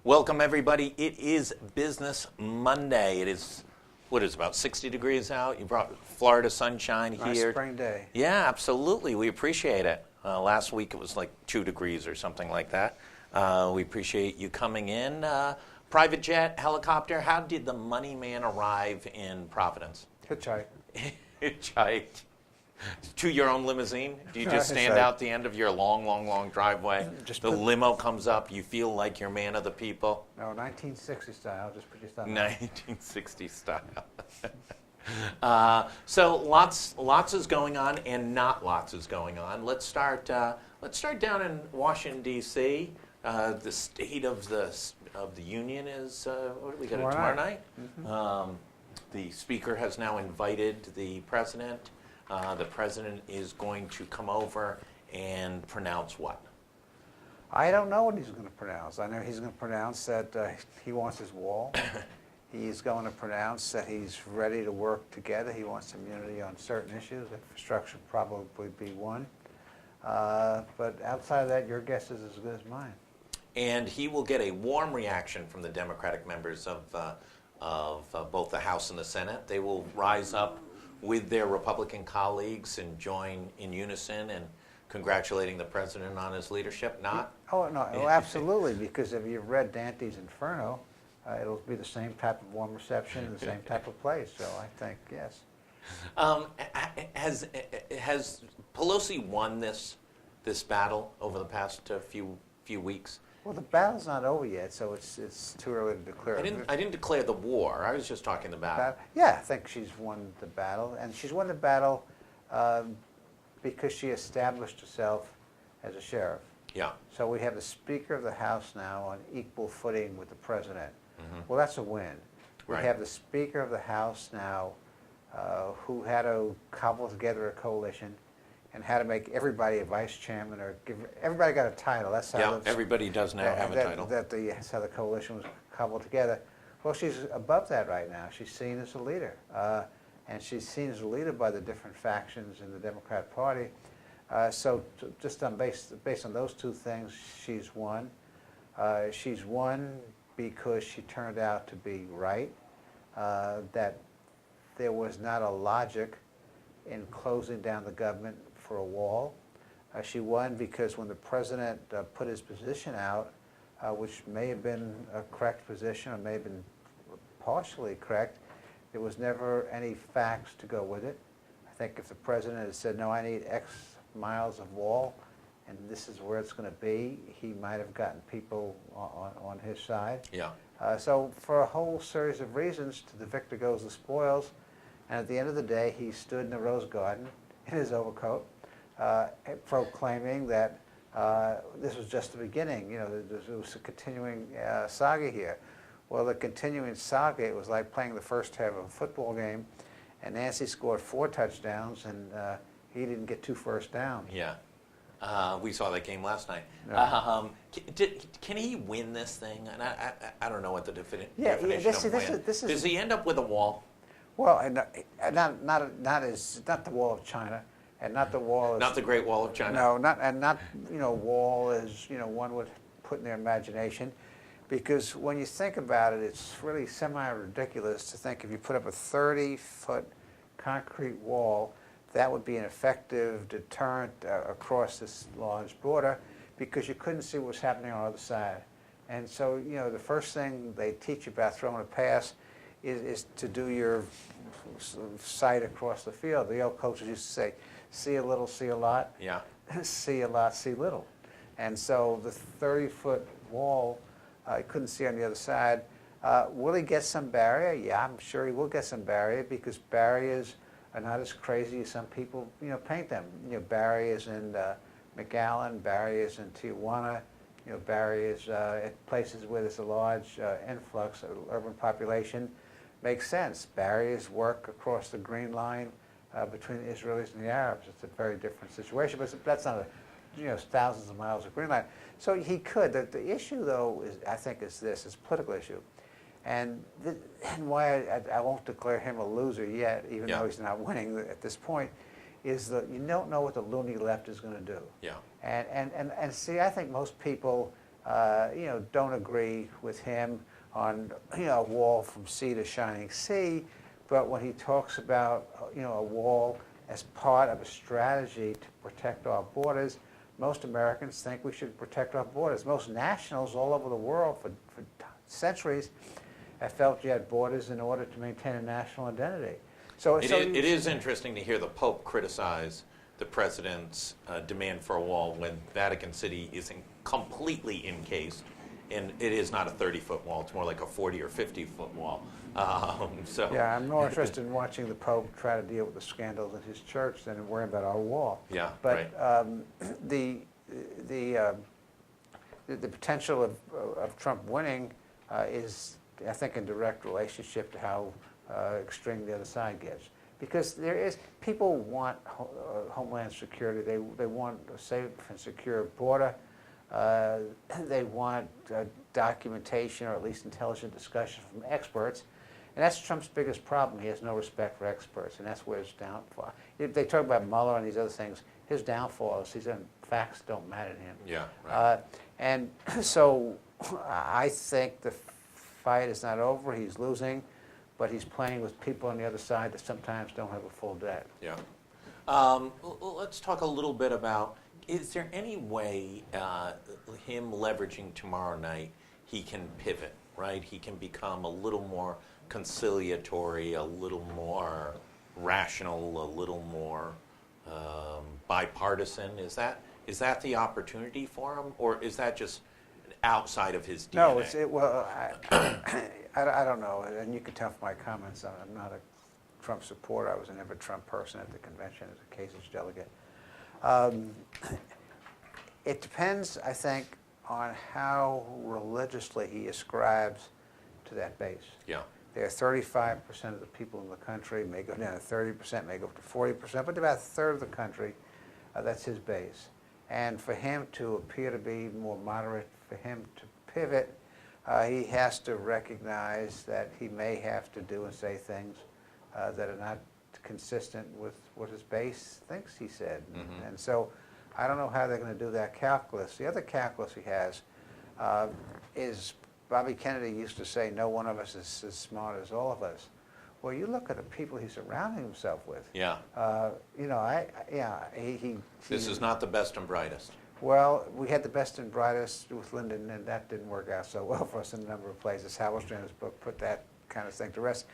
Welcome, everybody. It is Business Monday. It is, what is about 60 degrees out? You brought Florida sunshine here. Nice spring day. Yeah, absolutely. We appreciate it. Last week it was like 2 degrees or something like that. We appreciate you coming in. Private jet, helicopter, how did the money man arrive in Providence? Hitchhike. Hitchhiked. To your own limousine? Do you just stand out the end of your long driveway? The limo comes up, you feel like you're man of the people? No, 1960 style, just put your thumb 1960 style. So lots is going on, and not lots is going on. Let's start down in Washington, D.C. The State of the Union is, what do we got, tomorrow night? Mm-hmm. The Speaker has now invited the President. The President is going to come over and pronounce what? I don't know what he's going to pronounce. I know he's going to pronounce that he wants his wall. He's going to pronounce that he's ready to work together. He wants immunity on certain issues. Infrastructure probably be one. But outside of that, your guess is as good as mine. And he will get a warm reaction from the Democratic members of both the House and the Senate. They will rise up with their Republican colleagues and join in unison and congratulating the President on his leadership, not? Oh, no, absolutely, because if you've read Dante's Inferno, it'll be the same type of warm reception in the same type of place, so I think, yes. Has Pelosi won this battle over the past few weeks? Well, the battle's not over yet, so it's too early to declare. I didn't declare the war. I was just talking about. Yeah, I think she's won the battle, and she's won the battle because she established herself as a sheriff. Yeah. So we have the Speaker of the House now on equal footing with the President. Mm-hmm. Well, that's a win. Right. We have the Speaker of the House now who had to cobble together a coalition and how to make everybody a vice chairman, or everybody got a title. That's how everybody does now have a title. That's how the coalition was cobbled together. Well, she's above that right now. She's seen as a leader, and she's seen as a leader by the different factions in the Democrat Party. So just based on those two things, she's won. She's won because she turned out to be right, that there was not a logic in closing down the government for a wall. She won because when the President put his position out, which may have been a correct position or may have been partially correct, there was never any facts to go with it. I think if the President had said, no, I need X miles of wall, and this is where it's going to be, he might have gotten people on his side. Yeah. So for a whole series of reasons, to the victor goes the spoils, and at the end of the day, he stood in the Rose Garden in his overcoat, proclaiming that this was just the beginning. You know, there was a continuing saga here. Well, the continuing saga, it was like playing the first half of a football game, and Nancy scored 4 touchdowns, and he didn't get 2 first downs. Yeah. We saw that game last night. No. Can he win this thing? And I don't know what the definition this of win. Does he end up with a wall? Well, and not the Wall of China, and not the wall. Not the Great Wall of China. No, not wall as one would put in their imagination, because when you think about it, it's really semi-ridiculous to think if you put up a 30-foot concrete wall, that would be an effective deterrent across this large border, because you couldn't see what was happening on the other side. And so, the first thing they teach you about throwing a pass is to do your sight across the field. The old coaches used to say, see a little, see a lot. Yeah. See a lot, see little. And so the 30-foot wall, I couldn't see on the other side. Will he get some barrier? Yeah, I'm sure he will get some barrier, because barriers are not as crazy as some people paint them. Barriers in McAllen, barriers in Tijuana, barriers at places where there's a large influx of urban population. Makes sense. Barriers work across the Green Line between the Israelis and the Arabs. It's a very different situation, but that's not thousands of miles of Green Line. So he could. The issue, though, I think, is this: it's a political issue. And why I won't declare him a loser yet, even though he's not winning at this point, is that you don't know what the loony left is going to do. Yeah. And see, I think most people don't agree with him on a wall from sea to shining sea, but when he talks about a wall as part of a strategy to protect our borders, most Americans think we should protect our borders. Most nationals all over the world for centuries have felt you had borders in order to maintain a national identity. It is interesting to hear the Pope criticize the president's demand for a wall when Vatican City is completely encased, and it is not a 30-foot wall. It's more like a 40 or 50-foot wall. Yeah, I'm more interested in watching the Pope try to deal with the scandals in his church than worrying about our wall. Yeah, but right. The potential of Trump winning is, I think, in direct relationship to how extreme the other side gets. Because people want homeland security. They want a safe and secure border. They want documentation or at least intelligent discussion from experts. And that's Trump's biggest problem. He has no respect for experts, and that's where his downfall. They talk about Mueller and these other things. His downfall is facts don't matter to him. Yeah, right. And so I think the fight is not over. He's losing, but he's playing with people on the other side that sometimes don't have a full deck. Yeah. Let's talk a little bit about, is there any way him leveraging tomorrow night, he can pivot, right? He can become a little more conciliatory, a little more rational, a little more bipartisan. Is that the opportunity for him, or is that just outside of his DNA? No, I don't know, and you can tell from my comments, I'm not a Trump supporter. I was an ever-Trump person at the convention as a Kasich delegate. It depends, I think, on how religiously he ascribes to that base. Yeah. There are 35% of the people in the country, may go down to 30%, may go up to 40%, but about a third of the country, that's his base. And for him to appear to be more moderate, for him to pivot, he has to recognize that he may have to do and say things that are not consistent with what his base thinks he said. Mm-hmm. And so I don't know how they're going to do that calculus. The other calculus he has is, Bobby Kennedy used to say, no one of us is as smart as all of us. Well, you look at the people he's surrounding himself with. Yeah. This is not the best and brightest. Well, we had the best and brightest with Lyndon, and that didn't work out so well for us in a number of places. Halberstran's book put that kind of thing to rest.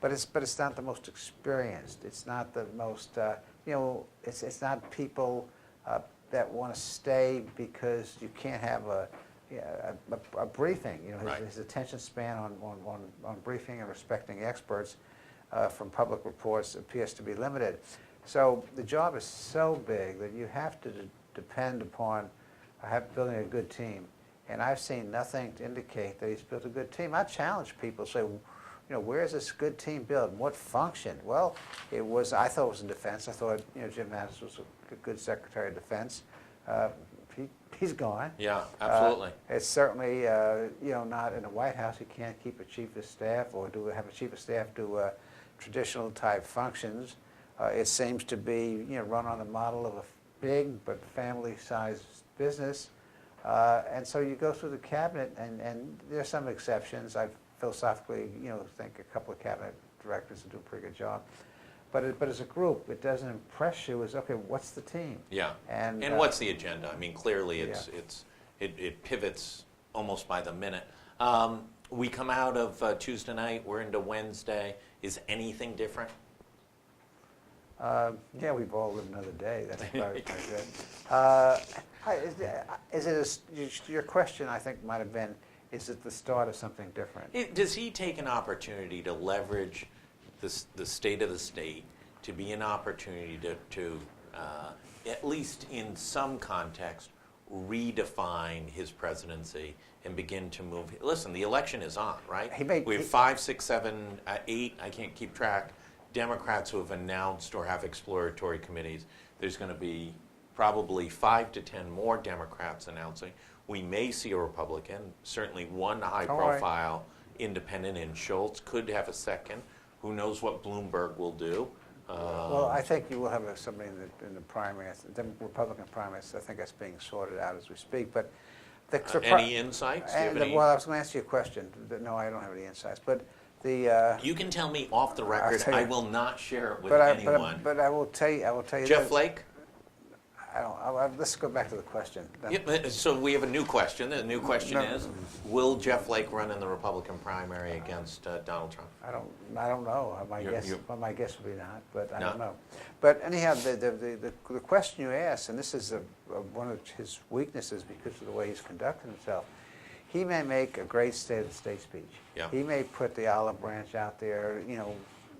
But it's not the most experienced. It's not the most, it's not people that want to stay because you can't have a briefing. Right. His attention span on briefing and respecting experts from public reports appears to be limited. So the job is so big that you have to depend upon building a good team. And I've seen nothing to indicate that he's built a good team. I challenge people, say, where's this good team built? What function? Well, I thought it was in defense. I thought, Jim Mattis was a good Secretary of Defense. He's gone. Yeah, absolutely. It's certainly, not in the White House. You can't keep a chief of staff or have a chief of staff do traditional type functions. It seems to be, run on the model of a big but family-sized business. And so you go through the cabinet, and there are some exceptions. I philosophically, think a couple of cabinet directors do a pretty good job. But as a group, it doesn't impress you as, okay, what's the team? Yeah. And what's the agenda? I mean, clearly it pivots almost by the minute. We come out of Tuesday night, we're into Wednesday. Is anything different? Yeah, we've all lived another day. That's probably good. Your question, I think, might have been, is it the start of something different? Does he take an opportunity to leverage the state of the state to be an opportunity to at least in some context, redefine his presidency and begin to move? Listen, the election is on, right? We have 5, 6, 7, 8, I can't keep track, Democrats who have announced or have exploratory committees. There's going to be probably 5 to 10 more Democrats announcing. We may see a Republican, certainly one high-profile independent in Schultz, could have a second. Who knows what Bloomberg will do? Well, I think you will have somebody in the primaries, the Republican primaries. I think that's being sorted out as we speak. But Any insights? Do you have any? Well, I was going to ask you a question. No, I don't have any insights. But the You can tell me off the record. tell you- I will not share it with but anyone. I will tell you. Jeff this. Flake? Let's go back to the question. Yeah, so we have a new question. The new question No. is, will Jeff Flake run in the Republican primary against Donald Trump? I don't know. My guess would be not, but I No? don't know. But anyhow, the question you asked, and this is one of his weaknesses because of the way he's conducted himself. He may make a great State of the State speech. Yeah. He may put the olive branch out there,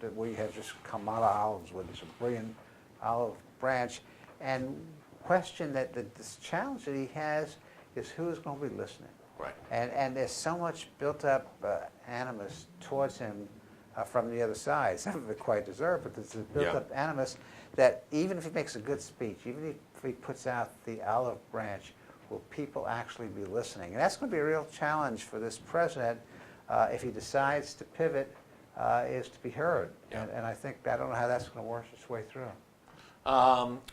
that we have just Kamala olives with this brilliant olive branch, and question that this challenge that he has is who's going to be listening. Right. And there's so much built up animus towards him from the other side. Some of it quite deserved, but there's a built up animus that even if he makes a good speech, even if he puts out the olive branch, will people actually be listening? And that's going to be a real challenge for this president if he decides to pivot, is to be heard. Yeah. And I don't know how that's going to work its way through.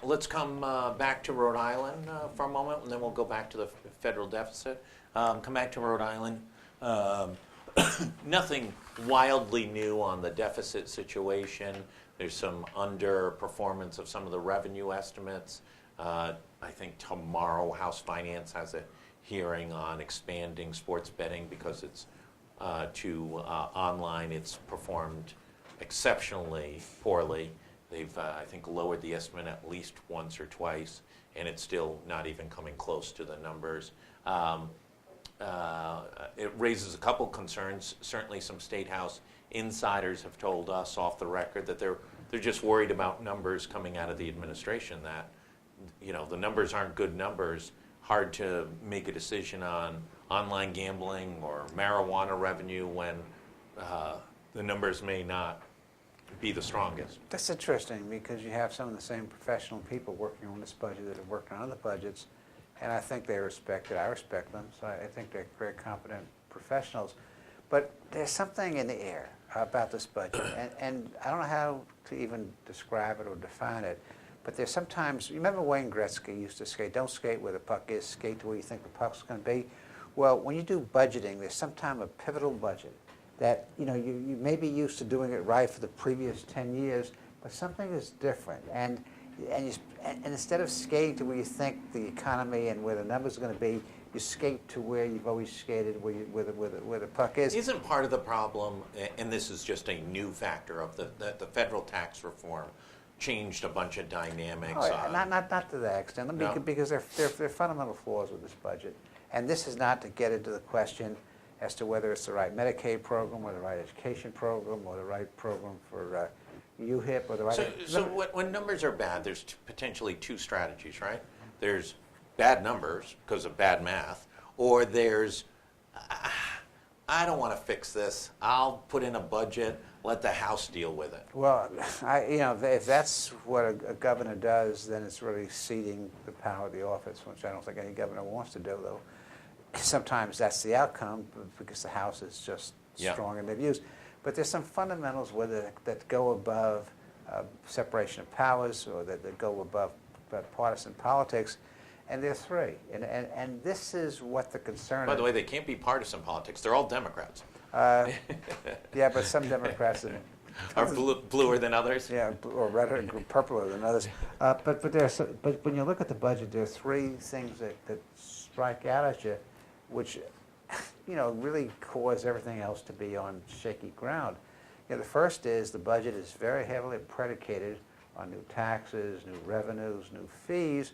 Let's come back to Rhode Island for a moment, and then we'll go back to the federal deficit. Come back to Rhode Island. Nothing wildly new on the deficit situation. There's some underperformance of some of the revenue estimates. I think tomorrow House Finance has a hearing on expanding sports betting because it's online. It's performed exceptionally poorly. They've, I think, lowered the estimate at least once or twice, and it's still not even coming close to the numbers. It raises a couple concerns. Certainly some State House insiders have told us off the record that they're just worried about numbers coming out of the administration, that the numbers aren't good numbers. Hard to make a decision on online gambling or marijuana revenue when the numbers may not be the strongest. That's interesting because you have some of the same professional people working on this budget that are working on other budgets, and I think they respect it. I respect them, so I think they're very competent professionals. But there's something in the air about this budget, and I don't know how to even describe it or define it, but there's sometimes, you remember Wayne Gretzky used to skate, don't skate where the puck is, skate to where you think the puck's going to be. Well, when you do budgeting, there's sometimes a pivotal budget that you may be used to doing it right for the previous 10 years, but something is different. And instead of skating to where you think the economy and where the numbers are going to be, you skate to where you've always skated, where the puck is. Isn't part of the problem, and this is just a new factor of the federal tax reform, changed a bunch of dynamics? Oh, yeah, not to that extent, No? because there are fundamental flaws with this budget. And this is not to get into the question as to whether it's the right Medicaid program or the right education program or the right program for UHIP or the right... So when numbers are bad, there's potentially two strategies, right? There's bad numbers because of bad math, or there's, I don't want to fix this. I'll put in a budget, let the House deal with it. Well, if that's what a governor does, then it's really ceding the power of the office, which I don't think any governor wants to do, though. Sometimes that's the outcome because the House is just strong in their views. But there's some fundamentals with it that go above separation of powers or that go above partisan politics, and there are three. And this is what the concern By the way, they can't be partisan politics. They're all Democrats. Yeah, but some Democrats Are bluer than others? Yeah, or redder, purpler than others. But when you look at the budget, there are three things that strike out at you, which really cause everything else to be on shaky ground. The first is the budget is very heavily predicated on new taxes, new revenues, new fees,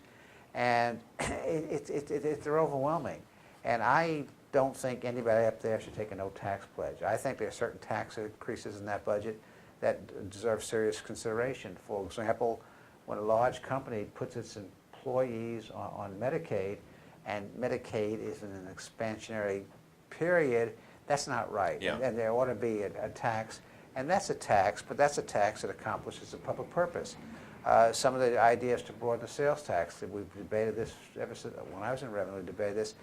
and they're overwhelming. And I don't think anybody up there should take a no-tax pledge. I think there are certain tax increases in that budget that deserve serious consideration. For example, when a large company puts its employees on Medicaid, and Medicaid is in an expansionary period, that's not right. Yeah. And there ought to be a tax, and that's a tax, but that's a tax that accomplishes a public purpose. Some of the ideas to broaden the sales tax, that we've debated this ever since, when I was in revenue, we debated this.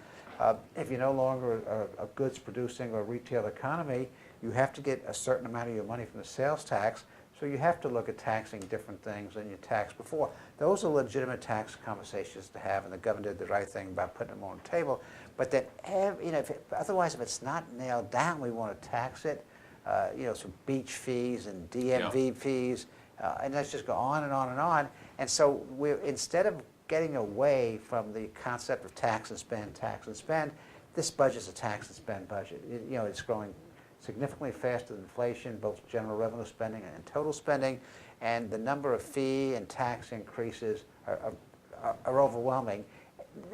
If you're no longer a goods producing or retail economy, you have to get a certain amount of your money from the sales tax, so you have to look at taxing different things than you taxed before. Those are legitimate tax conversations to have, and the governor did the right thing by putting them on the table. But then, otherwise, if it's not nailed down, we want to tax it. Some beach fees and DMV fees, and let's just go on and on and on. And so instead of getting away from the concept of tax and spend, this budget's a tax and spend budget. It's growing significantly faster than inflation, both general revenue spending and total spending, and the number of fee and tax increases are overwhelming.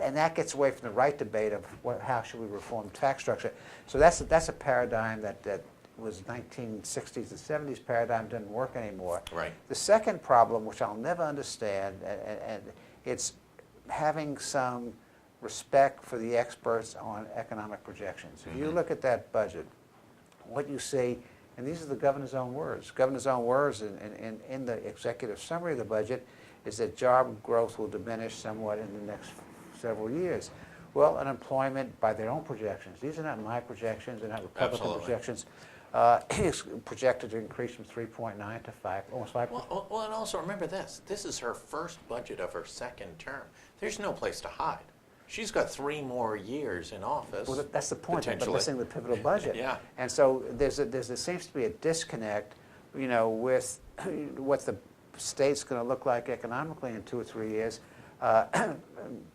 And that gets away from the right debate of how should we reform tax structure. So that's a paradigm that was 1960s and 70s paradigm, doesn't work anymore. Right. The second problem, which I'll never understand, and it's having some respect for the experts on economic projections. If you look at that budget, what you see, and these are the governor's own words. Governor's own words in the executive summary of the budget is that job growth will diminish somewhat in the next several years. Well, unemployment, by their own projections, these are not my projections, they're not Republican Absolutely. projections, is projected to increase from 3.9 to 5, almost 5%. Well, and also remember this. This is her first budget of her second term. There's no place to hide. She's got 3 more years in office. Well, that's the point. But missing the pivotal budget. Yeah. And so there seems to be a disconnect, with what the state's going to look like economically in 2 or 3 years.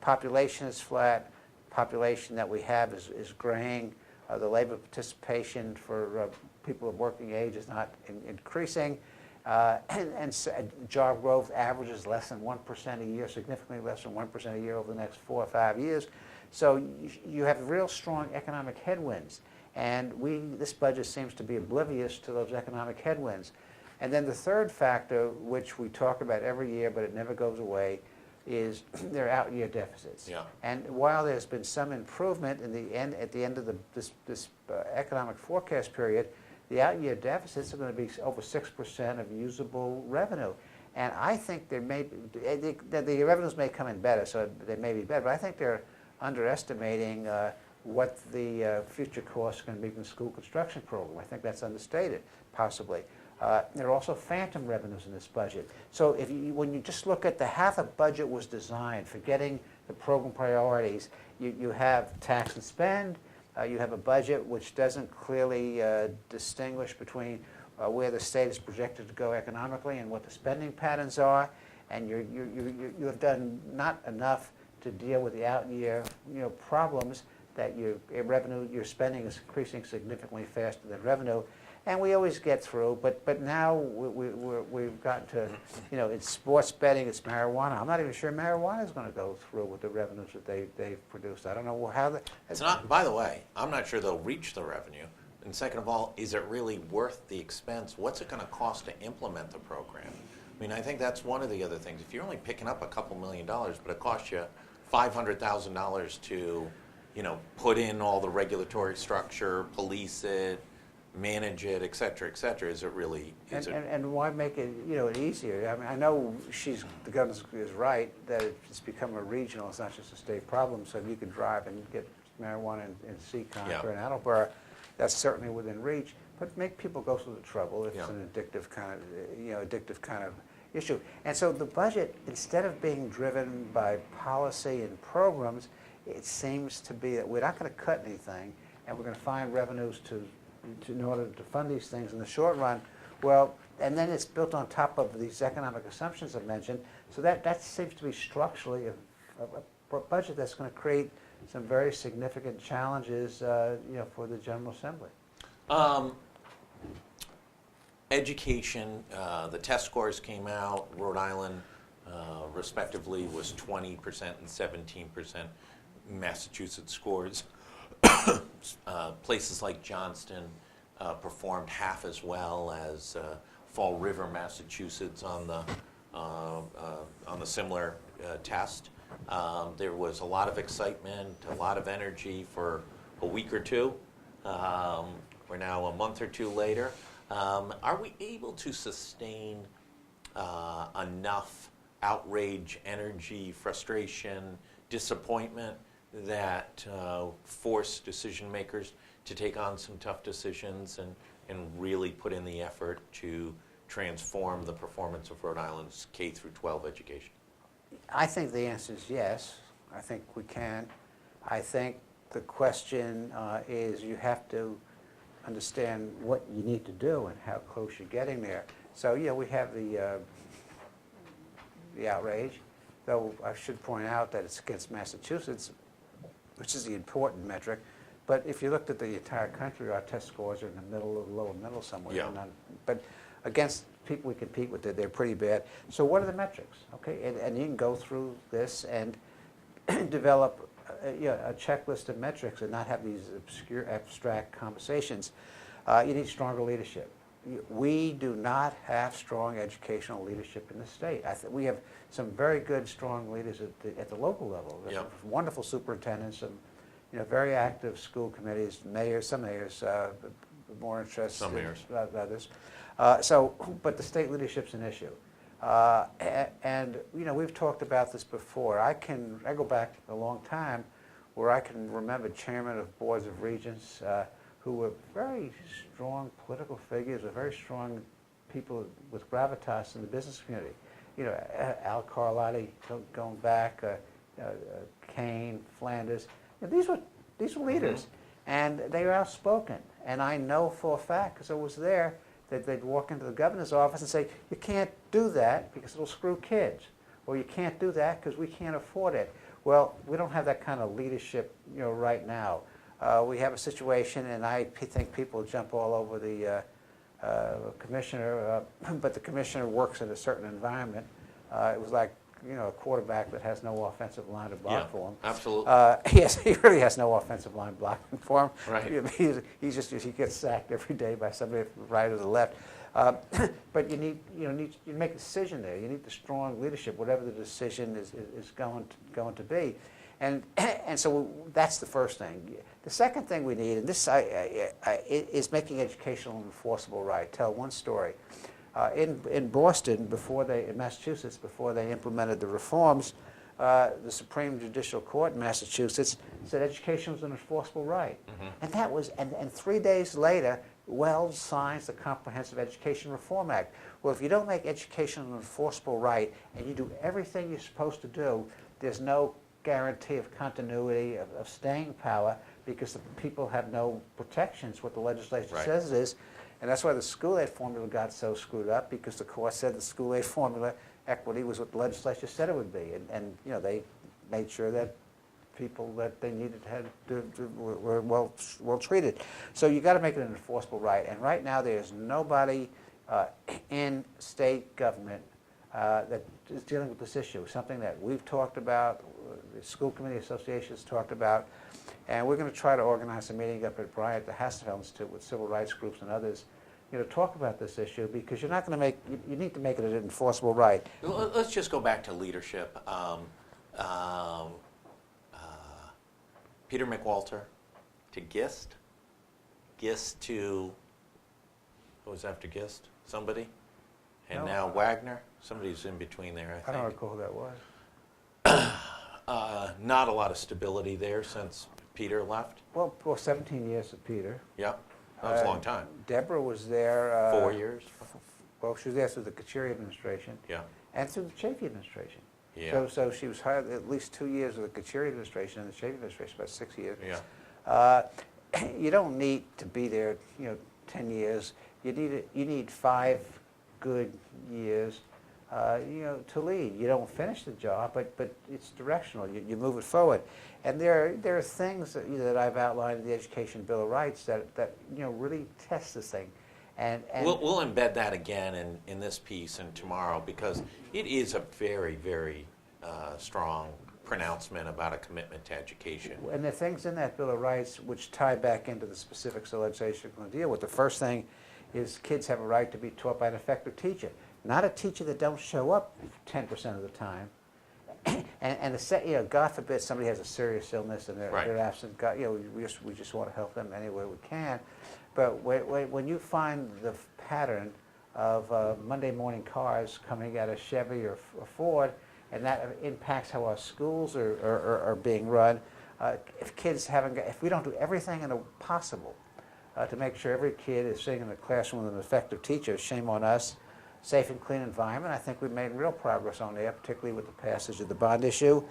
Population is flat. Population that we have is graying. The labor participation for people of working age is not increasing. And job growth averages less than 1% a year, significantly less than 1% a year over the next 4 or 5 years. So you have real strong economic headwinds. And this budget seems to be oblivious to those economic headwinds. And then the third factor, which we talk about every year, but it never goes away, is their out-year deficits. Yeah. And while there's been some improvement at the end of this economic forecast period, the out-year deficits are going to be over 6% of usable revenue. And I think the revenues may come in better, so they may be better, but I think they're underestimating what the future costs are going to be from the school construction program. I think that's understated, possibly. There are also phantom revenues in this budget. So when you just look at how the budget was designed, forgetting the program priorities, you have tax and spend, you have a budget which doesn't clearly distinguish between where the state is projected to go economically and what the spending patterns are, and you have done not enough to deal with the out-year problems that your spending is increasing significantly faster than revenue. And we always get through, but now we've gotten to, it's sports betting, it's marijuana. I'm not even sure marijuana is going to go through with the revenues that they've produced. I don't know how It's not, by the way, I'm not sure they'll reach the revenue. And second of all, is it really worth the expense? What's it going to cost to implement the program? I mean, I think that's one of the other things. If you're only picking up a couple $1 million, but it costs you $500,000 to, put in all the regulatory structure, police it, manage it, et cetera, is it really? And why make it, it easier? I mean, I know the governor is right that it's become a regional, it's not just a state problem. So if you can drive and get marijuana in Seacon or in Attleboro, that's certainly within reach. But make people go through the trouble if it's an addictive kind of issue. And so the budget, instead of being driven by policy and programs, it seems to be that we're not going to cut anything, and we're going to find revenues in order to fund these things in the short run. Well, and then it's built on top of these economic assumptions I mentioned. So that seems to be structurally a budget that's going to create some very significant challenges, for the General Assembly. Education, the test scores came out. Rhode Island, respectively, was 20% and 17%. Massachusetts scores. Places like Johnston performed half as well as Fall River, Massachusetts on the similar test. There was a lot of excitement, a lot of energy for a week or two. We're now a month or two later. Are we able to sustain enough outrage, energy, frustration, disappointment that force decision makers to take on some tough decisions and really put in the effort to transform the performance of Rhode Island's K through 12 education? I think the answer is yes. I think we can. I think the question is you have to understand what you need to do and how close you're getting there. So yeah, we have the outrage, though I should point out that it's against Massachusetts, which is the important metric. But if you looked at the entire country, our test scores are in the middle of the lower middle somewhere. Yeah. But against people we compete with, they're pretty bad. So what are the metrics? Okay, and you can go through this and develop a checklist of metrics and not have these obscure, abstract conversations. You need stronger leadership. We do not have strong educational leadership in the state. We have some very good, strong leaders at the local level. Yep. Wonderful superintendents, some very active school committees, mayors, some mayors more interested Some mayors. than others. But the state leadership's an issue. And we've talked about this before. I go back a long time where I can remember chairmen of boards of regents who were very strong political figures, were very strong people with gravitas in the business community. Al Carlotti going back, Kane, Flanders. These were leaders, and they were outspoken. And I know for a fact, because I was there, that they'd walk into the governor's office and say, you can't do that because it'll screw kids, or you can't do that because we can't afford it. Well, we don't have that kind of leadership, right now. We have a situation, and I think people jump all over the commissioner, but the commissioner works in a certain environment. It was like, a quarterback that has no offensive line to block for him. Absolutely. Yes, he really has no offensive line blocking for him. Right. He gets sacked every day by somebody from the right or the left. But you make a decision there. You need the strong leadership, whatever the decision is going to be. And so that's the first thing. The second thing we need, and this is making educational an enforceable right. Tell one story. In Boston, in Massachusetts, before they implemented the reforms, the Supreme Judicial Court in Massachusetts said education was an enforceable right. And that was, and 3 days later, Wells signs the Comprehensive Education Reform Act. Well, if you don't make education an enforceable right, and you do everything you're supposed to do, there's no guarantee of continuity, of staying power, because the people have no protections, what the legislature says it is. And that's why the school aid formula got so screwed up, because the court said the school aid formula equity was what the legislature said it would be. And they made sure that people that they needed were well treated. So you got to make it an enforceable right. And right now there's nobody in state government that is dealing with this issue, something that we've talked about, the School Committee Association has talked about, and we're going to try to organize a meeting up at Bryant, the Hasselfeld Institute, with civil rights groups and others, talk about this issue, because you're not going to you need to make it an enforceable right. Let's just go back to leadership. Peter McWalter to Gist. Gist to, who was after Gist? Somebody? And now Wagner? Somebody's in between there, I think. I don't recall who that was. Not a lot of stability there since Peter left. Well, 17 years with Peter. Yep, that was a long time. Deborah was there. 4 years? Well, she was there through the Kacheri administration. Yeah. And through the Chafee administration. Yeah. So she was hired at least 2 years with the Kacheri administration and the Chafee administration, about 6 years. Yeah. You don't need to be there, 10 years. You need 5 good years, to lead. You don't finish the job, but it's directional. You move it forward. And there are things that I've outlined in the Education Bill of Rights that really test this thing. And we'll embed that again in this piece and tomorrow, because it is a very, very strong pronouncement about a commitment to education. And there are things in that Bill of Rights which tie back into the specifics of legislation we're going to deal with. The first thing is kids have a right to be taught by an effective teacher, not a teacher that don't show up 10% of the time. And God forbid somebody has a serious illness and they're absent. God, we just want to help them any way we can. But when you find the pattern of Monday morning cars coming out of Chevy or Ford, and that impacts how our schools are being run, if we don't do everything possible to make sure every kid is sitting in the classroom with an effective teacher, shame on us. Safe and clean environment, I think we've made real progress on there, particularly with the passage of the bond issue.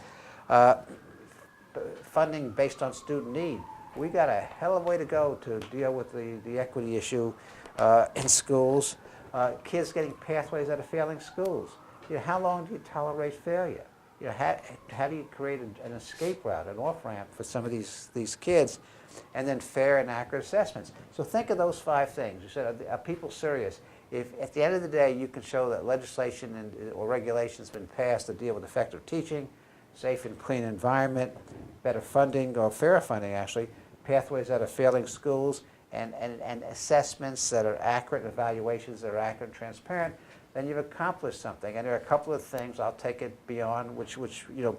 funding based on student need. We got a hell of a way to go to deal with the equity issue in schools. Kids getting pathways out of failing schools. You know, how long do you tolerate failure? You know, how do you create an escape route, an off-ramp for some of these kids? And then fair and accurate assessments. So think of those 5 things. You said, are people serious? If at the end of the day you can show that legislation or regulation has been passed to deal with effective teaching, safe and clean environment, better funding, or fairer funding actually, pathways out of failing schools, and assessments that are accurate, evaluations that are accurate and transparent, then you've accomplished something. And there are a couple of things, I'll take it beyond, which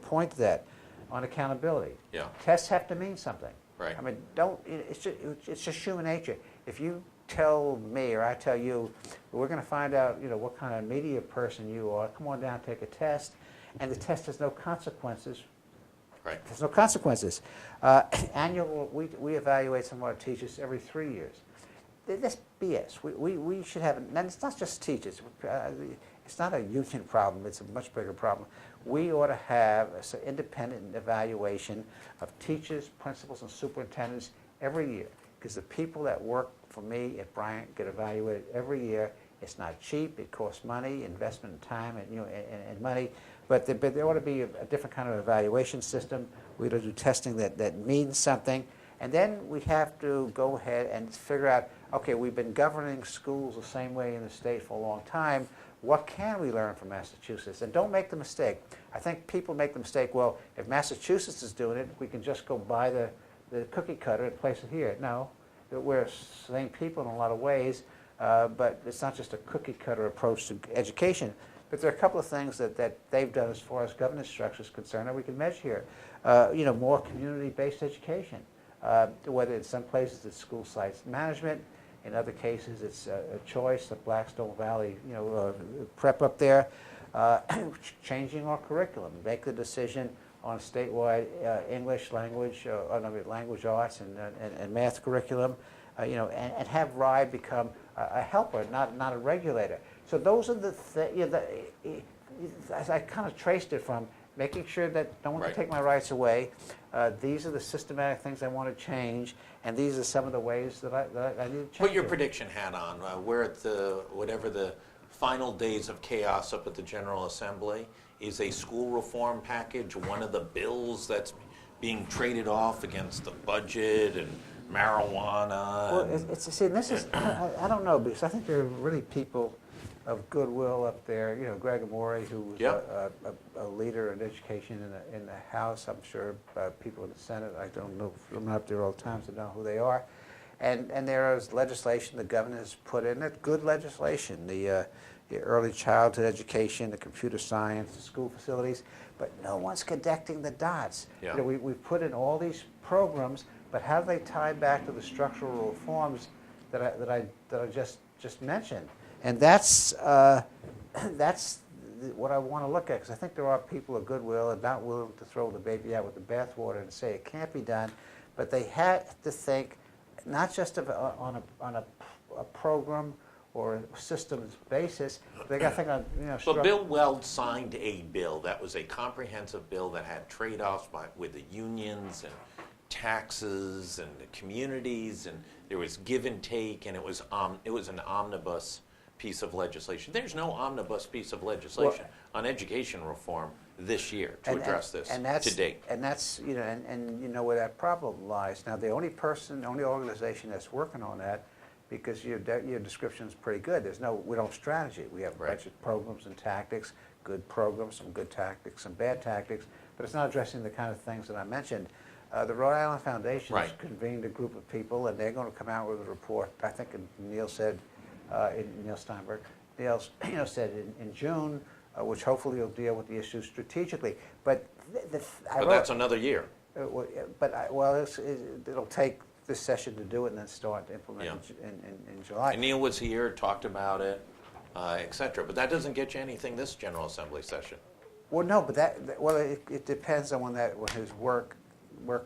point to that, on accountability. Yeah. Tests have to mean something. Right. I mean, it's just human nature. If you tell me or I tell you, we're going to find out, what kind of media person you are, come on down, take a test, and the test has no consequences. Right. There's no consequences. We evaluate some of our teachers every 3 years. That's BS. We should have, and it's not just teachers. It's not a union problem. It's a much bigger problem. We ought to have an independent evaluation of teachers, principals, and superintendents every year, because the people that work for me at Bryant get evaluated every year. It's not cheap. It costs money, investment in time, and money. But there ought to be a different kind of evaluation system. We ought to do testing that means something. And then we have to go ahead and figure out, okay, we've been governing schools the same way in the state for a long time. What can we learn from Massachusetts? And don't make the mistake. I think people make the mistake, well, if Massachusetts is doing it, we can just go buy the cookie cutter and place it here. No, we're the same people in a lot of ways, but it's not just a cookie cutter approach to education. But there are a couple of things that they've done as far as governance structure is concerned that we can measure here. More community-based education. Whether in some places it's school sites management, in other cases it's a choice, the Blackstone Valley, prep up there, changing our curriculum, make the decision on statewide English language, language arts and math curriculum, and have RIDE become a helper, not a regulator. So those are the things, as I kind of traced it from making sure that no one can take my rights away. These are the systematic things I want to change, and these are some of the ways that I need to change. Put your prediction hat on. We're at whatever the final days of chaos up at the General Assembly. Is a school reform package one of the bills that's being traded off against the budget and marijuana? Well, this is, I don't know, because I think there are really people of goodwill up there. Greg Amore, who was a leader in education in the House. I'm sure people in the Senate, I don't know, I'm not up there all the time to know who they are. And there is legislation the governor has put in it, good legislation, the early childhood education, the computer science, the school facilities, but no one's connecting the dots. Yeah. We've put in all these programs, but how do they tie back to the structural reforms that I just mentioned? And that's what I want to look at, because I think there are people of goodwill and not willing to throw the baby out with the bathwater and say it can't be done, but they had to think not just on a program or a systems basis, but they got to think on But Bill Weld signed a bill that was a comprehensive bill that had trade-offs with the unions and taxes and the communities, and there was give and take, and it was an omnibus piece of legislation. There's no omnibus piece of legislation on education reform this year to address this to date. And that's, where that problem lies. Now, the only organization that's working on that, because your description is pretty good. We don't strategy. We have a bunch of programs and tactics, good programs, some good tactics, some bad tactics, but it's not addressing the kind of things that I mentioned. The Rhode Island Foundation has convened a group of people, and they're going to come out with a report. I think Neil said, Neil Steinberg, Neil said in June, which hopefully will deal with the issues strategically. But that's another year. It'll take this session to do it and then start to implement in July. And Neil was here, talked about it, et cetera. But that doesn't get you anything this General Assembly session. Well, no, but it depends on when his work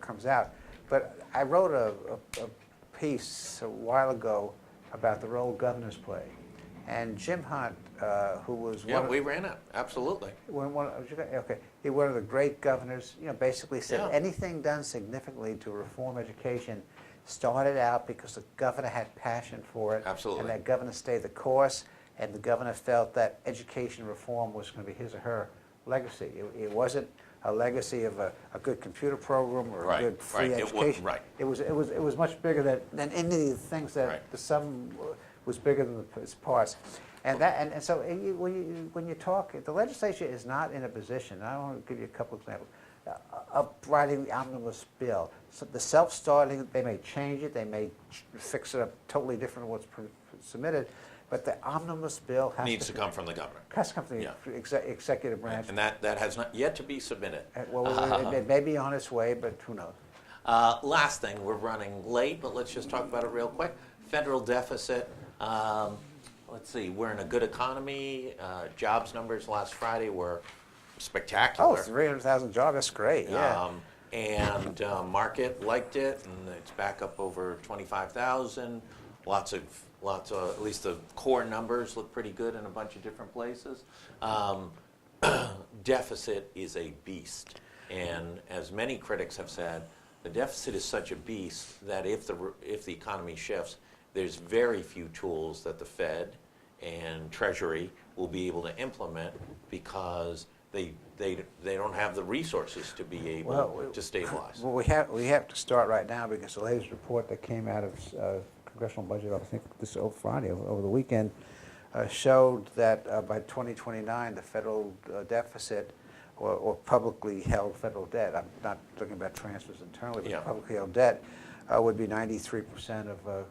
comes out. But I wrote a piece a while ago about the role governors play. And Jim Hunt, who was Yeah, we ran it, absolutely. One of the great governors, basically said Yeah. anything done significantly to reform education started out because the governor had passion for it. Absolutely. And that governor stayed the course, and the governor felt that education reform was going to be his or her legacy. It wasn't a legacy of a good computer program or a good free education. It was much bigger than any of the things that the sum was bigger than its parts. And so when you talk, the legislature is not in a position, I want to give you a couple examples, of writing the omnibus bill. So the self-starting, they may change it, they may fix it up totally different than what's submitted, but the omnibus bill needs to come from the governor. Has to come from the executive branch. And that has not yet to be submitted. Well, it may be on its way, but who knows? Last thing, we're running late, but let's just talk about it real quick. Federal deficit. Let's see, we're in a good economy. Jobs numbers last Friday were spectacular. Oh, 300,000 jobs, that's great, yeah. And market liked it, and it's back up over 25,000. Lots of, at least the core numbers look pretty good in a bunch of different places. Deficit is a beast, and as many critics have said, the deficit is such a beast that if the economy shifts, there's very few tools that the Fed and Treasury will be able to implement because they don't have the resources to be able to stabilize. Well, we have to start right now because the latest report that came out of Congressional Budget, I think this Friday, over the weekend, showed that by 2029 the federal deficit or publicly held federal debt, I'm not talking about transfers internally, but publicly held debt, would be 93% of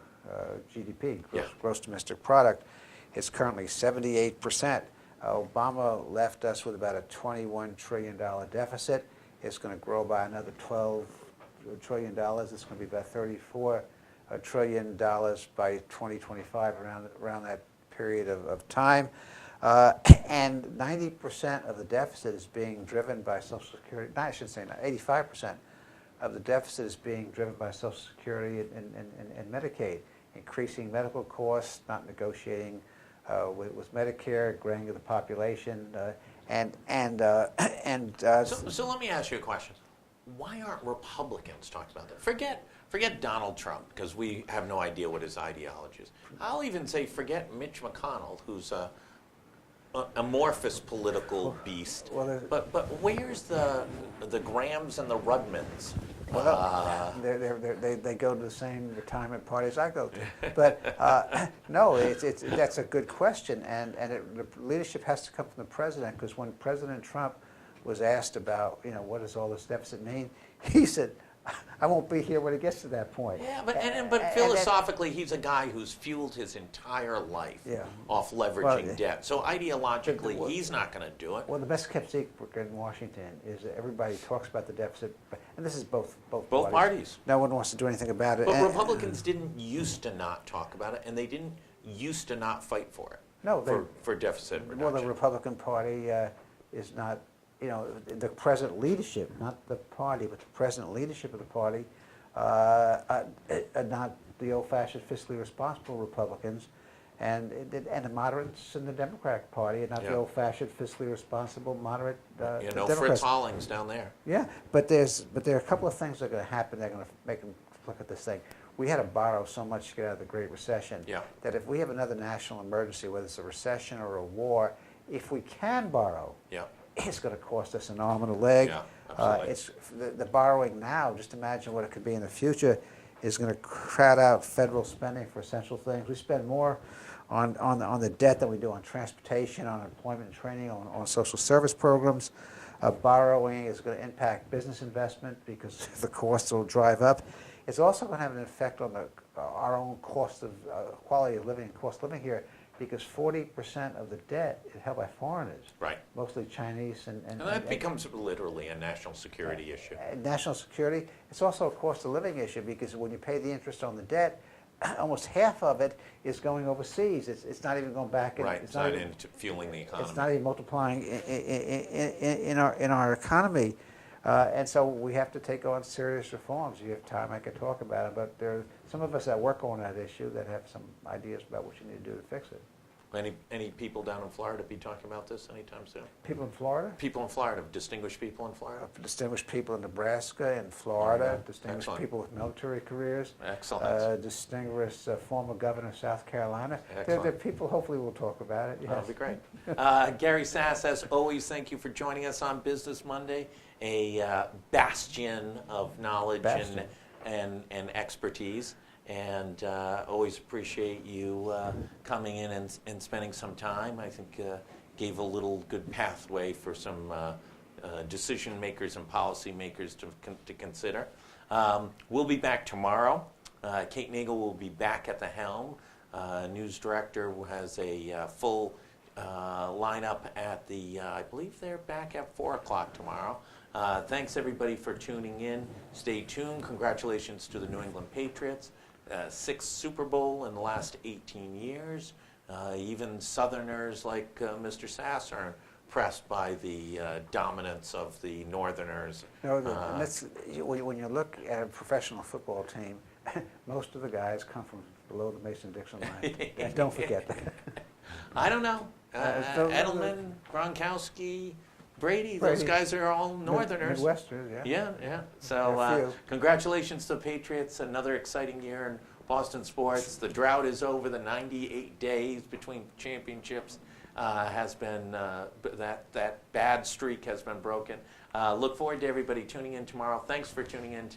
GDP, gross domestic product. It's currently 78%. Obama left us with about a $21 trillion deficit. It's going to grow by another $12 trillion. It's going to be about $34 trillion by 2025, around that period of time. And 90% of the deficit is being driven by Social Security. No, I should say 85% of the deficit is being driven by Social Security and Medicaid, increasing medical costs, not negotiating with Medicare, graying of the population, So let me ask you a question. Why aren't Republicans talking about that? Forget Donald Trump, because we have no idea what his ideology is. I'll even say forget Mitch McConnell, who's a amorphous political beast. But where's the Grahams and the Rudmans? Well, they go to the same retirement parties I go to. But no, that's a good question, and the leadership has to come from the president, because when President Trump was asked about, what does all this deficit mean, he said, I won't be here when it gets to that point. Yeah, but philosophically, he's a guy who's fueled his entire life off leveraging debt. So ideologically, he's not going to do it. Well, the best kept secret in Washington is that everybody talks about the deficit, and this is both parties. No one wants to do anything about it. But Republicans didn't used to not talk about it, and they didn't used to not fight for it. No, for deficit reduction. Well, the Republican Party is not. The present leadership, not the party, but the present leadership of the party, are not the old-fashioned fiscally responsible Republicans, and the moderates in the Democratic Party are not the old-fashioned fiscally responsible moderate Democrats. Fritz Hollings down there. Yeah, but there are a couple of things that are going to happen that are going to make them look at this thing. We had to borrow so much to get out of the Great Recession that if we have another national emergency, whether it's a recession or a war, if we can borrow, it's going to cost us an arm and a leg. Yeah, absolutely. It's the borrowing now. Just imagine what it could be in the future. Is going to crowd out federal spending for essential things. We spend more on the debt than we do on transportation, on employment and training, on social service programs. Borrowing is going to impact business investment because the costs will drive up. It's also going to have an effect on our own cost of quality of living and cost of living here, because 40% of the debt is held by foreigners, mostly Chinese and that becomes literally a national security issue. National security. It's also a cost of living issue, because when you pay the interest on the debt, almost half of it is going overseas. It's not even going back. It's not even fueling the economy. It's not even multiplying in our economy. And so we have to take on serious reforms. If you have time, I could talk about it, but there are some of us that work on that issue that have some ideas about what you need to do to fix it. Any people down in Florida be talking about this anytime soon? People in Florida? People in Florida, distinguished people in Florida? Distinguished people in Nebraska and Florida, distinguished Excellent. people with military careers. Excellent. Distinguished former governor of South Carolina. Excellent. There are people, hopefully we'll talk about it. Yes. That'll be great. Gary Sasse, as always, thank you for joining us on Business Monday, a bastion of knowledge and expertise. And always appreciate you coming in and spending some time. I think gave a little good pathway for some decision makers and policy makers to consider. We'll be back tomorrow. Kate Nagel will be back at the helm. News director has a full lineup at the, I believe they're back at 4 o'clock tomorrow. Thanks everybody for tuning in. Stay tuned. Congratulations to the New England Patriots. 6th Super Bowl in the last 18 years. Even Southerners like Mr. Sasse are impressed by the dominance of the Northerners. No, when you look at a professional football team, most of the guys come from below the Mason-Dixon line. And don't forget that. I don't know. Edelman, Gronkowski, Brady, those guys are all Northerners. Midwesterners, yeah. Yeah. So congratulations to the Patriots. Another exciting year in Boston sports. The drought is over. The 98 days between championships has been, that bad streak has been broken. Look forward to everybody tuning in tomorrow. Thanks for tuning in.